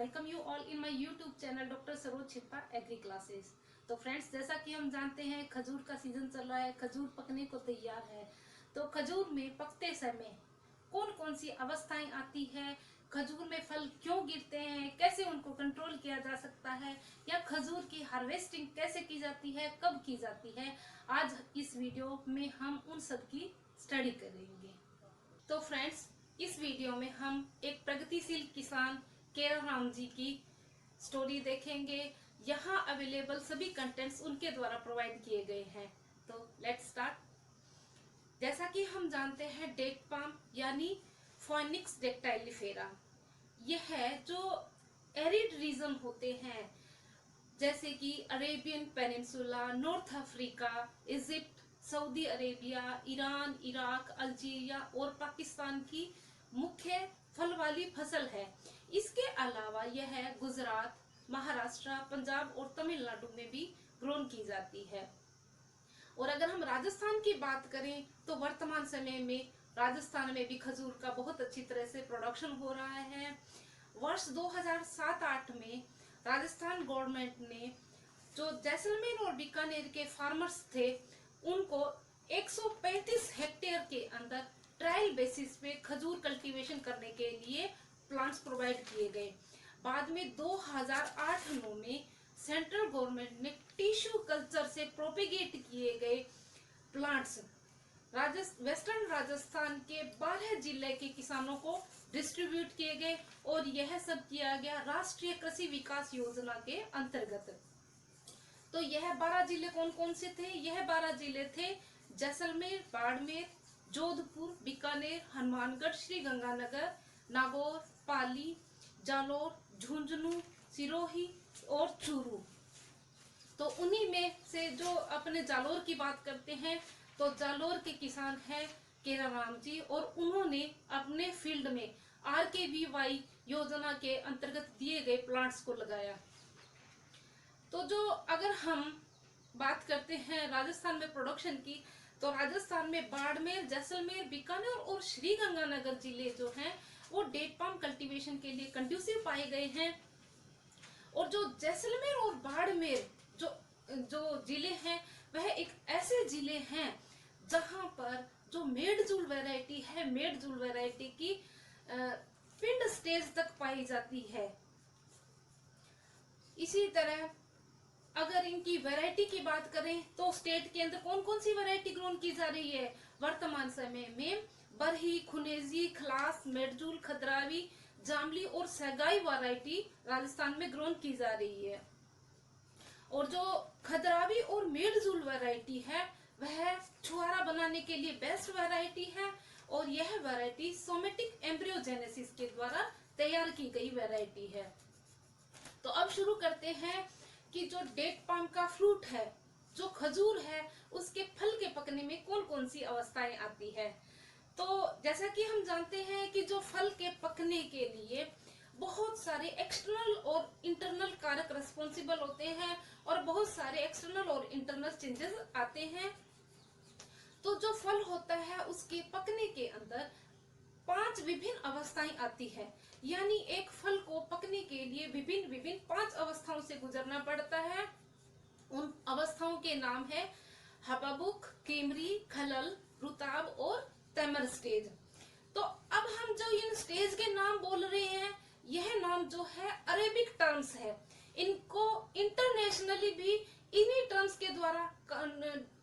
Welcome you all in my YouTube channel doctor Saroj Chhippa agri classes. तो friends, जैसा कि हम जानते हैं खजूर का सीजन चल रहा है, खजूर पकने को तैयार है। तो खजूर में पकते समय कौन कौन सी अवस्थाएं आती है, खजूर में फल क्यों गिरते हैं, कैसे उनको कंट्रोल किया जा सकता है, या खजूर की हार्वेस्टिंग कैसे की जाती है, कब की जाती है, आज इस वीडियो में हम उन सब की स्टडी करेंगे। तो फ्रेंड्स, इस वीडियो में हम एक प्रगतिशील किसान केरल राम जी की स्टोरी देखेंगे। यहाँ अवेलेबल सभी कंटेंट्स उनके द्वारा प्रोवाइड किए गए हैं। तो लेट्स स्टार्ट। जैसा कि हम जानते हैं, डेट पाम यानी फोनिक्स डेक्टाइलिफेरा, यह है जो एरिड रीजन होते हैं जैसे कि Arabian peninsula, north Africa, Egypt, Saudi Arabia, Iran, Iraq, Algeria और पाकिस्तान की मुख्य फल वाली फसल है। इसके अलावा यह गुजरात, महाराष्ट्र, पंजाब और तमिलनाडु में भी ग्रोन की जाती है। और अगर हम राजस्थान की बात करें तो वर्तमान समय में राजस्थान में भी खजूर का बहुत अच्छी तरह से प्रोडक्शन हो रहा है। वर्ष 2007-8 में राजस्थान गवर्नमेंट ने जो जैसलमेर और बीकानेर के फार्मर्स थे उनको 135 हेक्टेयर के अंदर ट्रायल बेसिस पे खजूर कल्टीवेशन करने के लिए प्लांट्स प्रोवाइड किए गए। बाद में 2008-9 में सेंट्रल गवर्नमेंट ने टिश्यू कल्चर से प्रोपेगेट किए गए प्लांट्स वेस्टर्न राजस्थान के 12 जिले के किसानों को डिस्ट्रीब्यूट किए गए और यह सब किया गया राष्ट्रीय कृषि विकास योजना के अंतर्गत। तो यह 12 जिले कौन कौन से थे? यह 12 जिले थे जैसलमेर, बाड़मेर, जोधपुर, बीकानेर, हनुमानगढ़, श्री गंगानगर, नागौर, पाली, जालोर, झुंझुनू, सिरोही और चूरू। तो उन्हीं में से जो अपने जालोर की बात करते हैं तो जालोर के किसान है केरल राम जी, और उन्होंने अपने फील्ड में RKVY योजना के अंतर्गत दिए गए प्लांट्स को लगाया। तो जो अगर हम बात करते हैं राजस्थान में प्रोडक्शन की, तो राजस्थान में बाड़मेर, जैसलमेर, बीकानेर और श्री गंगानगर जिले जो हैं वो डेट पाम कल्टीवेशन के लिए कंड्यूसिव पाए गए हैं। और जो जैसलमेर और बाड़मेर जो जिले हैं वह एक ऐसे जिले हैं जहां पर जो मेडजूल वैरायटी है, मेडजूल वैरायटी की पिंड स्टेज तक पाई जाती है। इसी तरह अगर इनकी वैरायटी की बात करें तो स्टेट के अंदर कौन कौन सी वैरायटी ग्रोन की जा रही है? वर्तमान समय में बरही, खुनेजी, खलास, मेडजूल, खतरावी, जामली और सगाई वैरायटी राजस्थान में ग्रोन की जा रही है। और जो खतरावी और मेडजूल वैरायटी है वह छुआरा बनाने के लिए बेस्ट वैरायटी है, और यह वैरायटी सोमेटिक एम्ब्रियोजेनेसिस के द्वारा तैयार की गई वैरायटी है। तो अब शुरू करते हैं कि जो डेट पाम का फ्रूट है, जो खजूर है, उसके फल के पकने में कौन कौन सी अवस्थाएं आती है। तो जैसा कि हम जानते हैं कि जो फल के पकने के लिए बहुत सारे एक्सटर्नल और इंटरनल कारक रिस्पॉन्सिबल होते हैं और बहुत सारे एक्सटर्नल और इंटरनल चेंजेस आते हैं। तो जो फल होता है उसके पकने के अंदर 5 विभिन्न अवस्थाएं आती है, यानी एक फल को पकने के लिए विभिन्न 5 अवस्थाओं से गुजरना पड़ता है। उन अवस्थाओं के नाम है हबाबुक, कीमरी, खलल, रुताब और तैमर स्टेज। तो अब हम जो इन स्टेज के नाम बोल रहे हैं, यह नाम जो है अरेबिक टर्म्स है। इनको इंटरनेशनली भी इन्हीं टर्म्स के द्वारा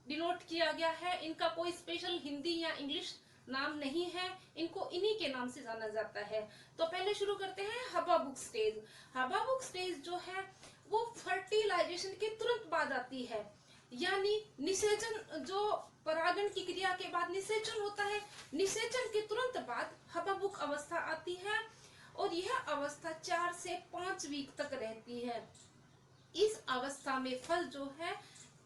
डिनोट किया गया है। इनका कोई स्पेशल हिंदी या इंग्लिश नाम नहीं है, इनको इन्हीं के नाम से जाना जाता है। तो पहले शुरू करते हैं हबाबुक स्टेज। हबाबुक स्टेज जो है वो फर्टिलाइजेशन के तुरंत बाद आती है, यानी निषेचन, जो परागण की क्रिया के बाद निषेचन होता है, निषेचन के तुरंत बाद हबाबुक अवस्था आती है और यह अवस्था 4 से 5 वीक तक रहती है। इस अवस्था में फल जो है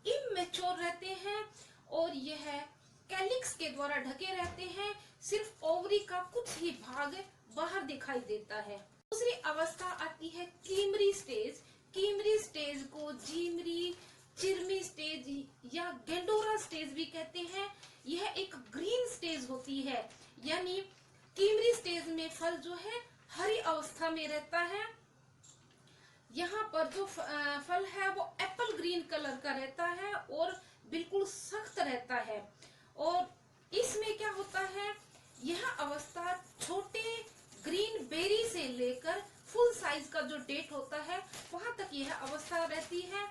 इमेच्योर रहते हैं और यह कैलिक्स के द्वारा ढके रहते हैं, सिर्फ ओवरी का कुछ ही भाग बाहर दिखाई देता है। दूसरी अवस्था आती है कीमरी स्टेज। कीमरी स्टेज को जीमरी, चिरमी स्टेज या गेंडोरा स्टेज भी कहते हैं। यह एक ग्रीन स्टेज होती है, यानी कीमरी स्टेज में फल जो है हरी अवस्था में रहता है यहाँ पर जो फल है वो एप्पल ग्रीन कलर का रहता है और बिल्कुल सख्त रहता है। और इसमें क्या होता है, यह अवस्था छोटे ग्रीन बेरी से लेकर फुल साइज का जो डेट होता है वहां तक यह अवस्था रहती है।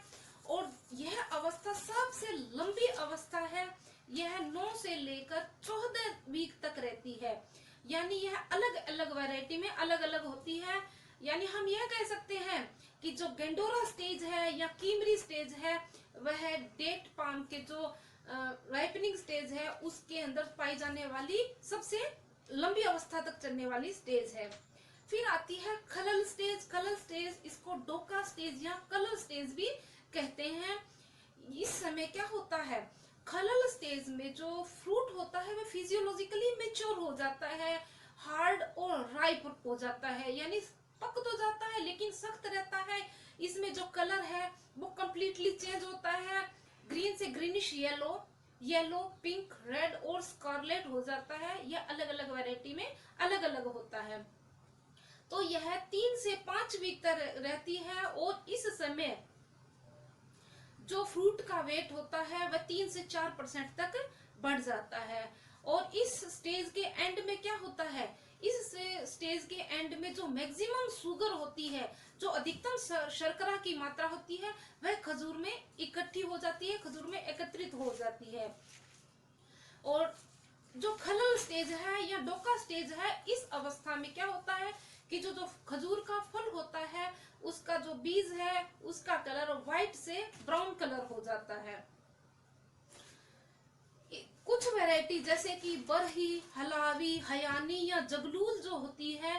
और यह अवस्था सबसे लंबी अवस्था है, यह 9 से लेकर 14 वीक तक रहती है। यानी यह अलग अलग वैरायटी में अलग अलग होती है। यानी हम यह कह सकते हैं कि जो गेंडोरा स्टेज है या कीमरी स्टेज है वह डेट पाम के जो राइपनिंग स्टेज है उसके अंदर पाई जाने वाली सबसे लंबी अवस्था तक चलने वाली स्टेज है। फिर आती है खलल स्टेज। खलल स्टेज, इसको डोका स्टेज या कलर स्टेज भी कहते हैं। इस समय क्या होता है, खलल स्टेज में जो फ्रूट होता है वह फिजियोलॉजिकली मेच्योर हो जाता है, हार्ड और राइप हो जाता है, यानी पक तो जाता है लेकिन सख्त रहता है। इसमें जो कलर है वो कंप्लीटली चेंज होता है, ग्रीन से greenish yellow, yellow, pink, red और स्कारलेट हो जाता है। यह अलग अलग वैरायटी में अलग अलग होता है। तो यह 3 से 5 वीक तक रहती है और इस समय जो फ्रूट का वेट होता है वह 3 से 4% तक बढ़ जाता है। और इस स्टेज के एंड में क्या होता है, इस स्टेज के एंड में जो मैक्सिमम शुगर होती है, जो अधिकतम शर्करा की मात्रा होती है वह खजूर में इकट्ठी हो जाती है, खजूर में एकत्रित हो जाती है। और जो खलल स्टेज है या डोका स्टेज है, इस अवस्था में क्या होता है कि जो जो खजूर का फल होता है उसका जो बीज है उसका कलर व्हाइट से ब्राउन कलर हो जाता है। कुछ वैरायटी जैसे कि बरही, हलावी, हयानी या जगलूल जो होती है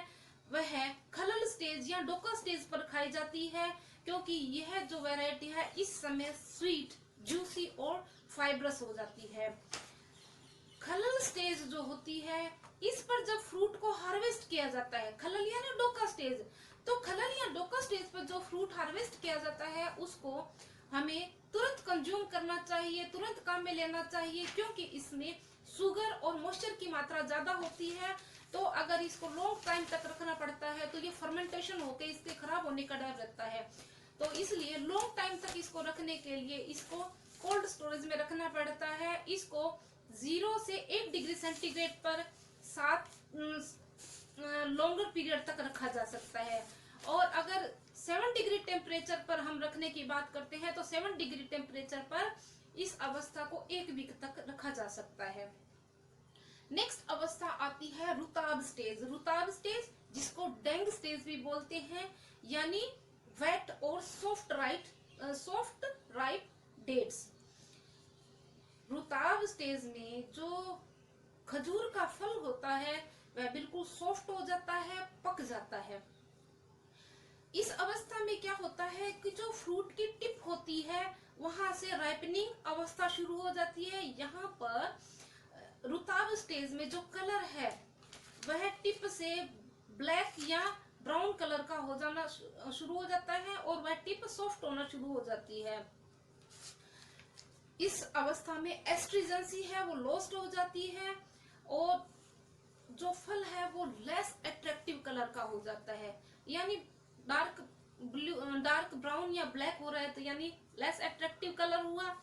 वह खलल स्टेज या डोका स्टेज पर खाई जाती है, क्योंकि यह जो वैरायटी है इस समय स्वीट, जूसी और फाइब्रस हो जाती है। खलल स्टेज जो होती है इस पर जब फ्रूट को हार्वेस्ट किया जाता है, खलल यानी डोका स्टेज, तो खलल या डोका स्टेज पर जो फ्रूट हार्वेस्ट किया जाता है उसको हमें तुरंत कंज्यूम करना चाहिए, तुरंत काम में लेना चाहिए, क्योंकि इसमें शुगर और मॉइस्चर की मात्रा ज्यादा होती है। तो अगर इसको लॉन्ग टाइम तक रखना पड़ता है तो ये फर्मेंटेशन होकर इसके खराब होने का डर रहता है। तो इसलिए लॉन्ग टाइम तक इसको रखने के लिए इसको कोल्ड स्टोरेज में रखना पड़ता है। इसको 0 से 1 डिग्री सेंटीग्रेड पर 7 लॉन्गर पीरियड तक रखा जा सकता है। और अगर 7 डिग्री टेम्परेचर पर हम रखने की बात करते हैं तो 7 डिग्री टेम्परेचर पर इस अवस्था को 1 वीक तक रखा जा सकता है। नेक्स्ट अवस्था आती है रुताब स्टेज। रुताब स्टेज जिसको डेंग स्टेज भी बोलते हैं, यानी वेट और सॉफ्ट राइप डेट्स। रुताब स्टेज में जो खजूर का फल होता है वह बिल्कुल सॉफ्ट हो जाता है, पक जाता है। इस अवस्था में क्या होता है कि जो फ्रूट की टिप होती है वहां से राइपनिंग अवस्था शुरू हो जाती है। यहाँ पर रुताब स्टेज में जो कलर है वह टिप से ब्लैक या ब्राउन कलर का हो जाना शुरू हो जाता है और वह टिप सॉफ्ट होना शुरू हो जाती है। इस अवस्था में एस्ट्रिजेंसी है वो लॉस्ट हो जाती है और जो फल है वो लेस अट्रैक्टिव कलर का हो जाता है, यानी डार्क ब्लू, डार्क ब्राउन या ब्लैक हो रहा है तो यानी लेस अट्रैक्टिव कलर हुआ।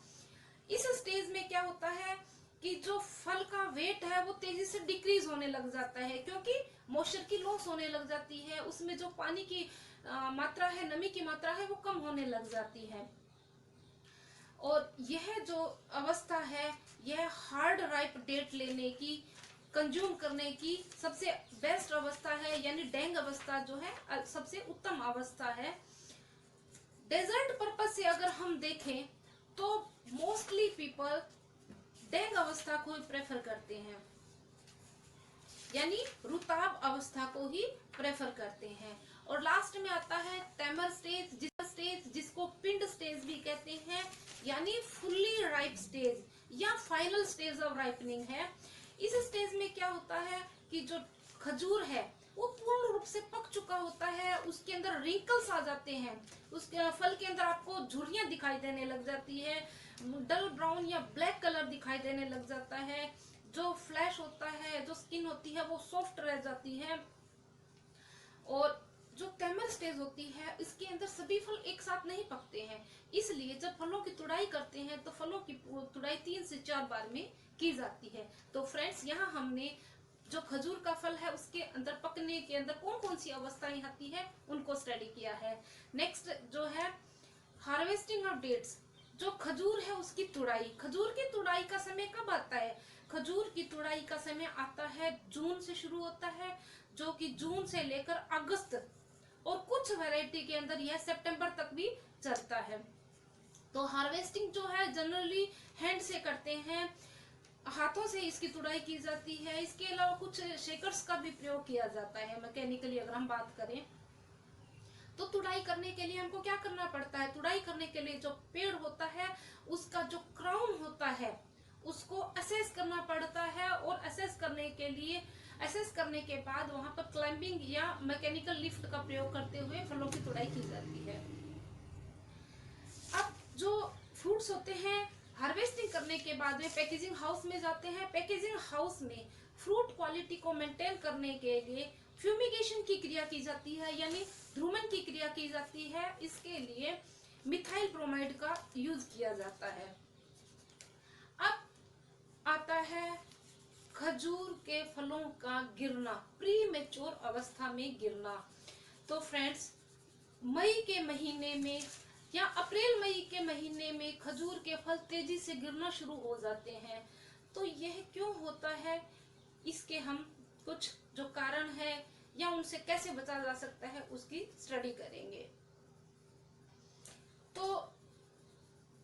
इस स्टेज में क्या होता है कि जो फल का वेट है वो तेजी से डिक्रीज होने लग जाता है, क्योंकि मॉइस्चर की लॉस होने लग जाती है, उसमें जो पानी की मात्रा है, नमी की मात्रा है वो कम होने लग जाती है। और यह जो अवस्था है यह हार्ड राइप डेट लेने की, कंज्यूम करने की सबसे बेस्ट अवस्था है, यानी डेंग अवस्था जो है सबसे उत्तम अवस्था है। डेजर्ट पर्पज से अगर हम देखें तो मोस्टली पीपल डेंग अवस्था को ही प्रेफर करते हैं, यानी रुताब अवस्था को ही प्रेफर करते हैं। और लास्ट में आता है टेमर स्टेज, जिसको पिंड स्टेज भी कहते हैं, यानी फुल्ली राइप स्टेज या फाइनल स्टेज ऑफ राइपनिंग है। इस स्टेज में क्या होता है कि जो खजूर है वो पूर्ण रूप से पक चुका होता है, उसके अंदर रिंकल्स आ जाते हैं, उसके फल के अंदर आपको झुर्रियां दिखाई देने लग जाती है, डल ब्राउन या ब्लैक कलर दिखाई देने लग जाता है, जो फ्लैश होता है, जो स्किन होती है वो सॉफ्ट रह जाती है। और जो कैमल स्टेज होती है इसके अंदर सभी फल एक साथ नहीं पकते हैं, इसलिए जब फलों की तुड़ाई करते हैं तो फलों की तुड़ाई 3 से 4 बार में की जाती है। तो फ्रेंड्स यहाँ हमने जो खजूर का फल है उसके अंदर पकने के अंदर कौन कौन सी अवस्थाएं आती है उनको स्टडी किया है। नेक्स्ट जो है हार्वेस्टिंग ऑफ डेट्स, जो खजूर है उसकी तुड़ाई, खजूर की तुड़ाई का समय कब आता है? खजूर की तुड़ाई का समय आता है जून से शुरू होता है, जो कि जून से लेकर अगस्त, और कुछ वैरायटी के अंदर यह सितंबर तक भी चलता है। तो हार्वेस्टिंग जो है जनरली हैंड से करते हैं, हाथों से इसकी तुड़ाई की जाती है। इसके अलावा कुछ शेकर्स का भी प्रयोग किया जाता है मैकेनिकली अगर हम बात करें। तो तुड़ाई करने के लिए हमको क्या करना पड़ता है? तुड़ाई करने के लिए जो पेड़ होता है उसका जो क्राउन होता है उसको असेस करना पड़ता है, और असेस करने के बाद वहां पर क्लाइंबिंग या मैकेनिकल लिफ्ट का प्रयोग करते हुए फलों की तुड़ाई की जाती है। अब जो फ्रूट्स होते हैं हार्वेस्टिंग करने के बाद में पैकेजिंग हाउस में जाते हैं। पैकेजिंग हाउस में फ्रूट क्वालिटी को मेंटेन करने के लिए फ्यूमिगेशन की क्रिया की जाती है, यानी ध्रुमन की क्रिया की जाती है। इसके लिए मिथाइल ब्रोमाइड का यूज किया जाता है। अब आता है खजूर के फलों का गिरना, प्री मेच्योर अवस्था में गिरना। तो फ्रेंड्स मई के महीने में या अप्रैल मई के महीने में खजूर के फल तेजी से गिरना शुरू हो जाते हैं। तो यह क्यों होता है, इसके हम कुछ जो कारण है या उनसे कैसे बचा जा सकता है उसकी स्टडी करेंगे। तो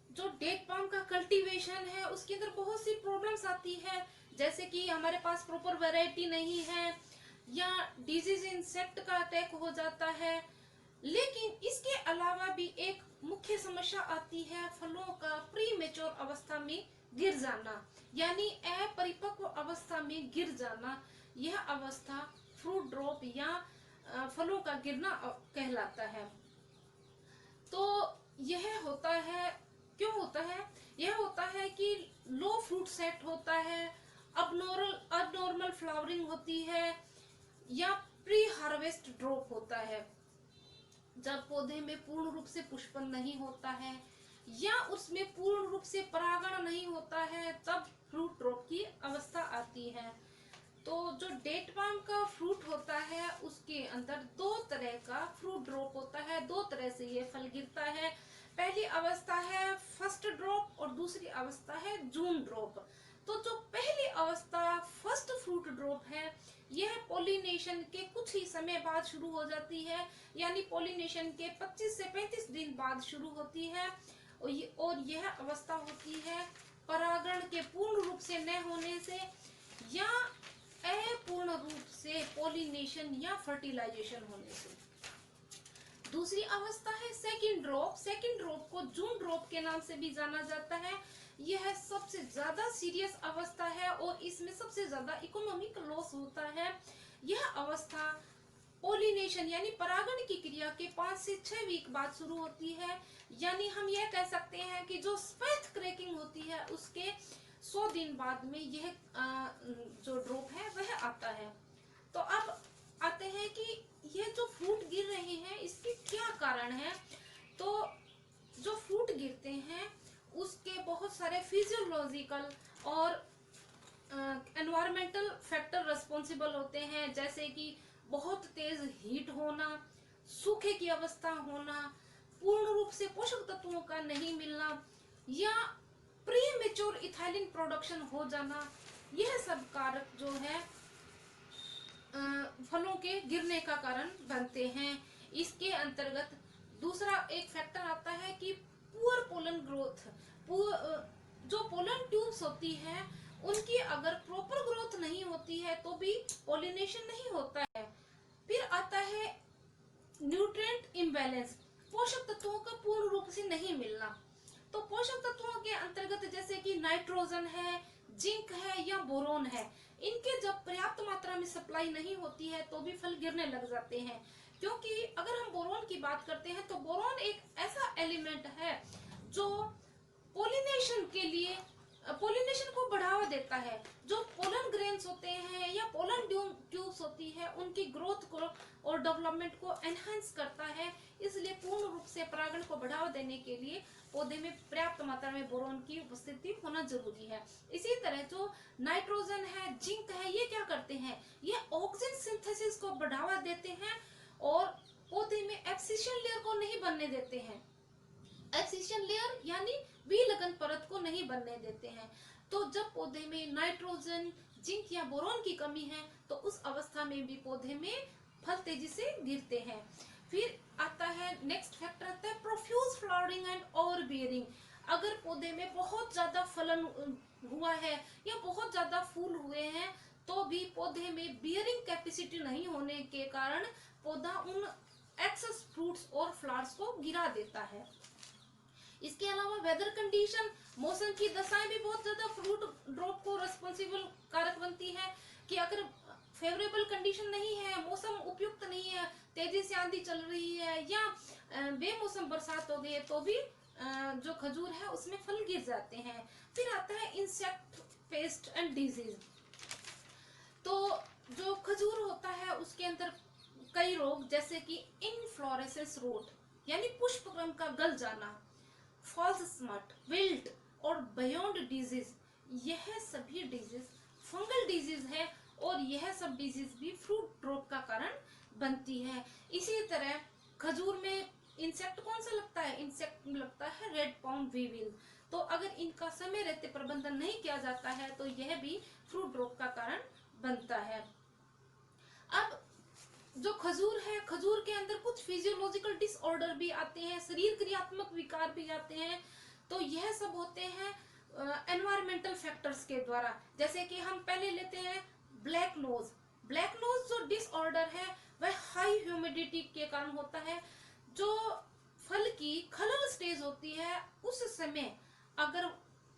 जो डेट पाम का कल्टीवेशन है उसके अंदर बहुत सी प्रॉब्लम्स आती है, जैसे कि हमारे पास प्रॉपर वैरायटी नहीं है या डिजीज इंसेक्ट का अटैक हो जाता है। लेकिन इसके अलावा भी एक मुख्य समस्या आती है फलों का प्री मेच्योर अवस्था में गिर जाना, यानी अपरिपक्व अवस्था में गिर जाना। यह अवस्था फ्रूट ड्रॉप या फलों का गिरना कहलाता है। तो यह होता है, क्यों होता है? यह होता है कि लो फ्रूट सेट होता है, अबनॉर्मल फ्लावरिंग होती है, या प्री हार्वेस्ट ड्रॉप होता है, जब पौधे में पूर्ण रूप से पुष्पन नहीं होता है या उसमें पूर्ण रूप से परागण नहीं होता है, तब फ्रूट ड्रॉप की अवस्था आती है। तो जो डेट पाम का फ्रूट होता है उसके अंदर दो तरह का फ्रूट ड्रॉप होता है, दो तरह से ये फल गिरता है। पहली अवस्था है फर्स्ट ड्रॉप और दूसरी अवस्था है जून ड्रॉप। तो जो पहली अवस्था फर्स्ट फ्रूट ड्रॉप है यह पोलिनेशन के कुछ ही समय बाद शुरू हो जाती है, यानी पोलिनेशन के 25 से 35 दिन बाद शुरू होती है, और यह अवस्था होती है परागण के पूर्ण रूप से न होने से या अपूर्ण रूप से पोलिनेशन या फर्टिलाइजेशन होने से। दूसरी अवस्था है सेकंड ड्रॉप। सेकंड ड्रॉप को जून ड्रॉप के नाम से भी जाना जाता है। यह सबसे ज्यादा सीरियस अवस्था है और इसमें सबसे ज्यादा इकोनॉमिक लॉस होता है। यह अवस्था पोलिनेशन यानी परागण की क्रिया के 5 से 6 वीक बाद शुरू होती है, यानी हम यह कह सकते हैं कि जो स्पेथ क्रैकिंग होती है उसके 100 दिन बाद में यह जो ड्रॉप है वह आता है। तो अब आते हैं कि ये जो फ्रूट गिर रहे हैं इसके क्या कारण है। तो जो फ्रूट गिरते हैं उसके बहुत सारे फिजियोलॉजिकल और एनवायरमेंटल फैक्टर रिस्पॉन्सिबल होते हैं, जैसे कि बहुत तेज हीट होना, सूखे की अवस्था होना, पूर्ण रूप से पोषक तत्वों का नहीं मिलना, या प्री मेच्योर इथाइलिन प्रोडक्शन हो जाना। यह सब कारक जो है फलों के गिरने का कारण बनते हैं। इसके अंतर्गत दूसरा एक फैक्टर आता है कि पुअर पोलन ग्रोथ। जो पोलन ट्यूब्स होती है उनकी अगर प्रॉपर ग्रोथ नहीं होती है तो भी पोलिनेशन नहीं होता है। फिर आता है न्यूट्रिएंट इम्बैलेंस, पोषक तत्वों का पूर्ण रूप से नहीं मिलना। तो पोषक तत्वों के अंतर्गत जैसे कि नाइट्रोजन है, जिंक है या बोरोन है, इनके जब पर्याप्त मात्रा में सप्लाई नहीं होती है तो भी फल गिरने लग जाते हैं। क्योंकि अगर हम बोरोन की बात करते हैं तो बोरोन एक ऐसा एलिमेंट है जो पोलिनेशन को बढ़ावा देता है। जो पोलन ग्रेन्स होते हैं या पोलन ट्यूब्स होती है, उनकी ग्रोथ को और डेवलपमेंट को एनहांस करता है। इसलिए पूर्ण रूप से परागण को बढ़ावा देने के लिए पौधे में पर्याप्त मात्रा में बोरोन की उपस्थिति होना जरूरी है। इसी तरह जो नाइट्रोजन है, जिंक है, ये क्या करते हैं, ये ऑक्सीजन सिंथेसिस को बढ़ावा देते हैं और पौधे में एब्सिशन लेयर को नहीं बनने देते हैं। एब्सिशन लेयर यानी विलगन परत को नहीं बनने देते हैं। तो जब पौधे में नाइट्रोजन, जिंक या बोरोन की कमी है तो उस अवस्था में भी पौधे में फल तेजी से गिरते हैं। फिर आता है नेक्स्ट फैक्टर आता है profuse flowering and over bearing. अगर पौधे में बहुत ज्यादा फलन हुआ है या बहुत ज्यादा फूल हुए हैं तो भी पौधे में बियरिंग कैपेसिटी नहीं होने के कारण पौधा उन एक्सेस फ्रूट्स और फ्लावर्स को गिरा देता है। इसके अलावा वेदर कंडीशन, मौसम की दशाएं भी बहुत ज्यादा फ्रूट ड्रॉप को रिस्पॉन्सिबल कारक बनती है कि अगर फेवरेबल कंडीशन नहीं है, मौसम उपयुक्त नहीं है, तेजी से आंधी चल रही है या बेमौसम बरसात हो गई है तो भी जो खजूर है उसमें फल गिर जाते हैं। फिर आता है इंसेक्ट, पेस्ट एंड डिजीज। तो जो खजूर होता है उसके अंदर कई रोग जैसे कि इनफ्लोरेसेंस रोट यानी पुष्पक्रम का गल जाना, फॉल्स स्मट, विल्ट और बियॉन्ड डिजीज, यह सभी डिजीज फंगल डिजीज है और यह सब डिजीज भी फ्रूट ड्रॉप का कारण बनती है। इसी तरह खजूर में इंसेक्ट कौन सा लगता है, इंसेक्ट लगता है रेड पाम वीविल। तो अगर इनका समय रहते प्रबंधन नहीं किया जाता है तो यह भी फ्रूट ड्रॉप का कारण बनता है। अब जो खजूर है, खजूर के अंदर कुछ फिजियोलॉजिकल डिसऑर्डर भी आते हैं, शरीर क्रियात्मक विकार भी आते हैं। तो यह सब होते हैं एनवायरमेंटल फैक्टर्स के द्वारा। जैसे कि हम पहले लेते हैं ब्लैक नोज। ब्लैक नोज जो डिसऑर्डर है वह हाई ह्यूमिडिटी के कारण होता है। जो फल की खलल स्टेज होती है उस समय अगर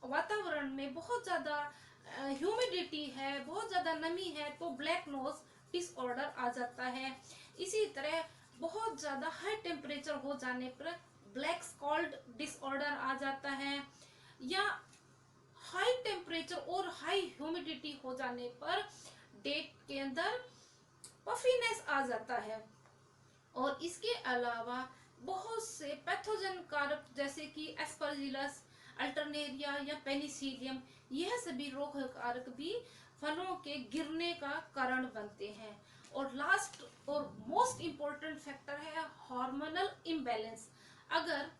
वातावरण में बहुत ज्यादा ह्यूमिडिटी है, बहुत ज्यादा नमी है तो ब्लैक नोज डिसऑर्डर आ जाता है। इसी तरह बहुत ज्यादा हाई टेम्परेचर हो जाने पर ब्लैक स्कॉल्ड डिसऑर्डर आ जाता है, या हाई टेम्परेचर और हाई ह्यूमिडिटी हो जाने पर डेट के अंदर पफीनेस आ जाता है। और इसके अलावा बहुत से पैथोजन कारक जैसे कि एस्परजिलस, अल्टरनेरिया या पेनिसिलियम, यह सभी रोग कारक भी फलों के गिरने का कारण बनते हैं। और लास्ट और मोस्ट इम्पोर्टेंट फैक्टर है हार्मोनल इम्बैलेंस। अगर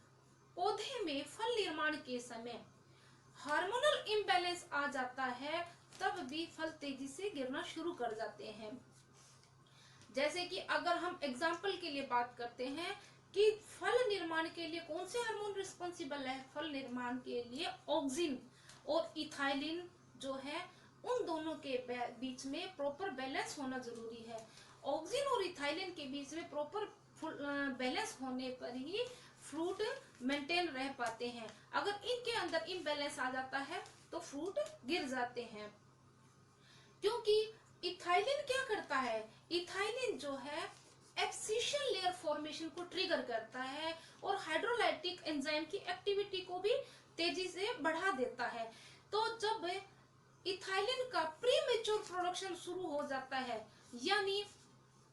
पौधे में फल निर्माण के समय हार्मोनल इम्बैलेंस आ जाता है तब भी फल तेजी से गिरना शुरू कर जाते हैं। जैसे कि अगर हम एग्जाम्पल के लिए बात करते हैं कि फल निर्माण के लिए कौन से हार्मोन रिस्पॉन्सिबल है, फल निर्माण के लिए ऑक्सिन और इथाइलिन जो है उन दोनों के बीच में प्रॉपर बैलेंस होना जरूरी है। ऑक्सिन और इथाइलिन के बीच में प्रॉपर बैलेंस होने पर ही फ्रूट मेंटेन रह पाते हैं। अगर इनके अंदर इम्बैलेंस आ जाता है तो फ्रूट गिर जाते हैं। क्योंकि इथाइलिन क्या करता है, इथाइलिन जो है एब्सिशन लेयर फॉर्मेशन को ट्रिगर करता है और हाइड्रोलाइटिक एंजाइम की एक्टिविटी को भी तेजी से बढ़ा देता है। तो जब इथाइलिन का प्रीमेच्योर प्रोडक्शन शुरू हो जाता है, यानी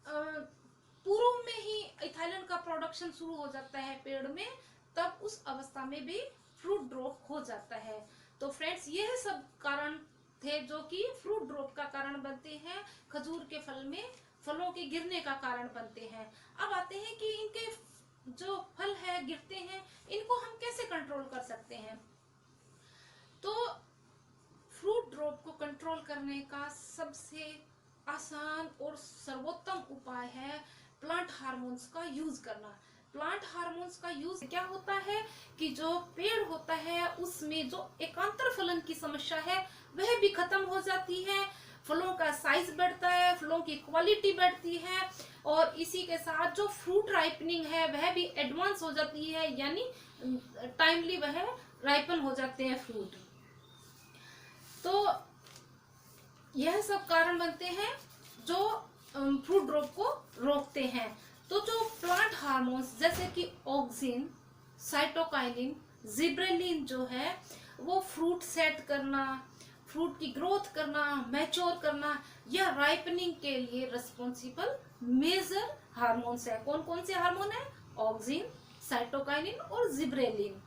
पूर्व में ही इथाइलिन का प्रोडक्शन शुरू हो जाता है पेड़ में, तब उस अवस्था में भी फ्रूट ड्रॉप हो जाता है। तो फ्रेंड्स यह सब कारण थे जो कि फ्रूट ड्रॉप का कारण बनते हैं, खजूर के फल में फलों के गिरने का कारण बनते हैं। अब आते हैं कि इनके जो फल है गिरते हैं इनको हम कैसे कंट्रोल कर सकते हैं। तो फ्रूट ड्रॉप को कंट्रोल करने का सबसे आसान और सर्वोत्तम उपाय है प्लांट हार्मोन्स का यूज करना। प्लांट हार्मोन्स का यूज क्या होता है कि जो पेड़ होता है उसमें जो एकांतर फलन की समस्या है वह भी खत्म हो जाती है, फलों का साइज बढ़ता है, फलों की क्वालिटी बढ़ती है और इसी के साथ जो फ्रूट राइपनिंग है वह भी एडवांस हो जाती है, यानी टाइमली वह राइपन हो जाते हैं फ्रूट। तो यह सब कारण बनते हैं जो फ्रूट ड्रॉप को रोकते हैं। तो जो प्लांट हार्मोन्स जैसे कि ऑक्सिन, साइटोकाइनिन, जिब्रेलिन जो है वो फ्रूट सेट करना, फ्रूट की ग्रोथ करना, मैच्योर करना या राइपनिंग के लिए रिस्पॉन्सिबल मेजर हार्मोन्स है। कौन कौन से हार्मोन है? ऑक्सिन, साइटोकाइनिन और जिब्रेलिन।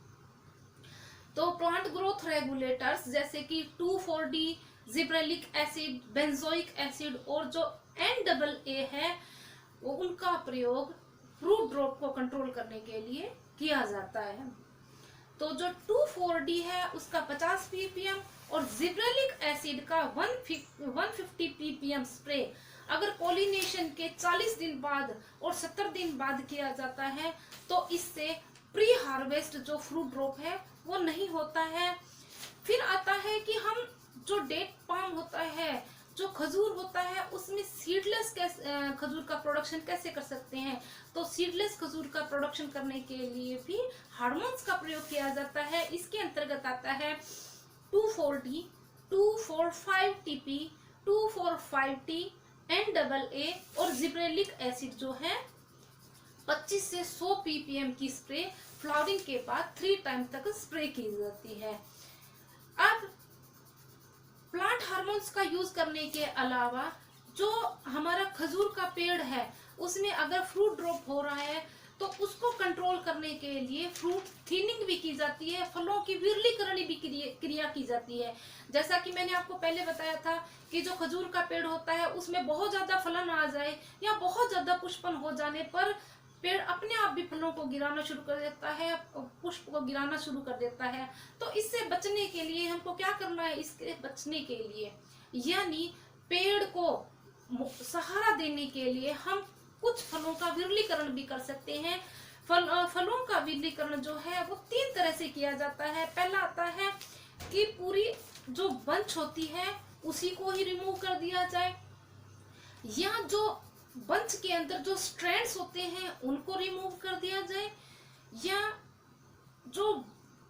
तो प्लांट ग्रोथ रेगुलेटर्स जैसे कि 2,4-D, gibberellic acid, benzoic acid और जो NAA है, वो उनका प्रयोग फ्रूट ड्रॉप को कंट्रोल करने के लिए किया जाता है। तो जो 2,4-D है उसका 50 ppm और जिब्रेलिक एसिड का 150 ppm स्प्रे अगर पोलिनेशन के 40 दिन बाद और 70 दिन बाद किया जाता है तो इससे प्री हार्वेस्ट जो फ्रूट ड्रॉप है वो नहीं होता है। फिर आता है कि हम जो डेट पाम होता है, जो खजूर होता है, उसमें सीडलेस खजूर का प्रोडक्शन कैसे कर सकते हैं? तो सीडलेस खजूर का प्रोडक्शन करने के लिए भी हार्मोन्स का प्रयोग किया जाता है। इसके अंतर्गत आता है 2,4-D, 2,4,5-TP, 2,4,5-T, NAA और जिब्रेलिक एसिड जो है 25 से 100 ppm की स्प्रे फ्लावरिंग के बाद 3 टाइम तक स्प्रे की जाती है। अब प्लांट हार्मोन्स का यूज करने के अलावा जो हमारा खजूर का पेड़ है उसमें अगर फ्रूट ड्रॉप हो रहा है तो उसको कंट्रोल करने के लिए फ्रूट थिनिंग भी की जाती है, फलों की विरलीकरण भी क्रिया की जाती है। जैसा कि मैंने आपको पहले बताया था कि जो खजूर का पेड़ होता है उसमें बहुत ज्यादा फलन आ जाए या बहुत ज्यादा पुष्पन हो जाने पर पेड़ अपने आप भी फलों को गिराना शुरू कर देता है, पुष्प को गिराना शुरू कर देता है। तो इससे बचने के लिए हमको क्या करना है? इसके बचने के लिए यानी पेड़ को सहारा देने के लिए हम कुछ फलों का विरलीकरण भी कर सकते हैं। फलों का विरलीकरण जो है वो 3 तरह से किया जाता है। पहला आता है कि पूरी जो बंच होती है उसी को ही रिमूव कर दिया जाए, या जो बंच के अंदर जो स्ट्रैंड्स होते हैं उनको रिमूव कर दिया जाए, या जो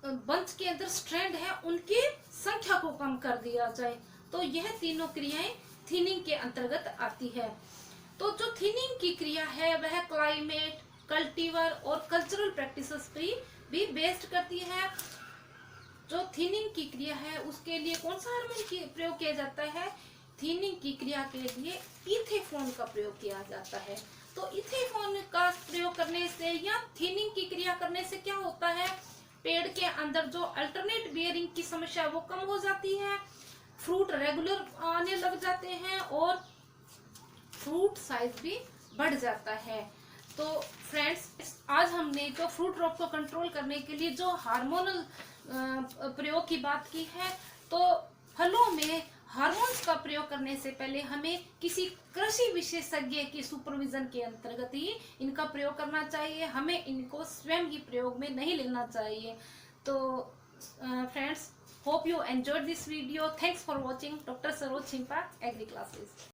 बंच के अंदर स्ट्रैंड है उनकी संख्या को कम कर दिया जाए। तो यह तीनों क्रियाएं थिनिंग के अंतर्गत आती है। तो जो थिनिंग की क्रिया है वह क्लाइमेट, कल्टीवर और कल्चरल प्रैक्टिसेस पर भी बेस्ड करती है। जो थिनिंग की क्रिया है उसके लिए कौन सा हार्मोन प्रयोग किया जाता है? थिनिंग की क्रिया के लिए इथेफोन का प्रयोग किया जाता है। तो इथेफोन का प्रयोग करने से या थिनिंग की क्रिया करने से क्या होता है? पेड़ के अंदर जो अल्टरनेट बियरिंग की समस्या वो कम हो जाती है, फ्रूट रेगुलर आने लग जाते हैं और फ्रूट साइज भी बढ़ जाता है। तो फ्रेंड्स, आज हमने जो फ्रूट ड्रॉप को कंट्रोल करने के लिए जो हार्मोनल प्रयोग की बात की है, तो फलों में हार्मोन्स का प्रयोग करने से पहले हमें किसी कृषि विशेषज्ञ के सुपरविजन के अंतर्गत ही इनका प्रयोग करना चाहिए। हमें इनको स्वयं ही प्रयोग में नहीं लेना चाहिए। तो friends, hope you enjoyed this video. Thanks for watching doctor Saroj Chhimpa agri classes.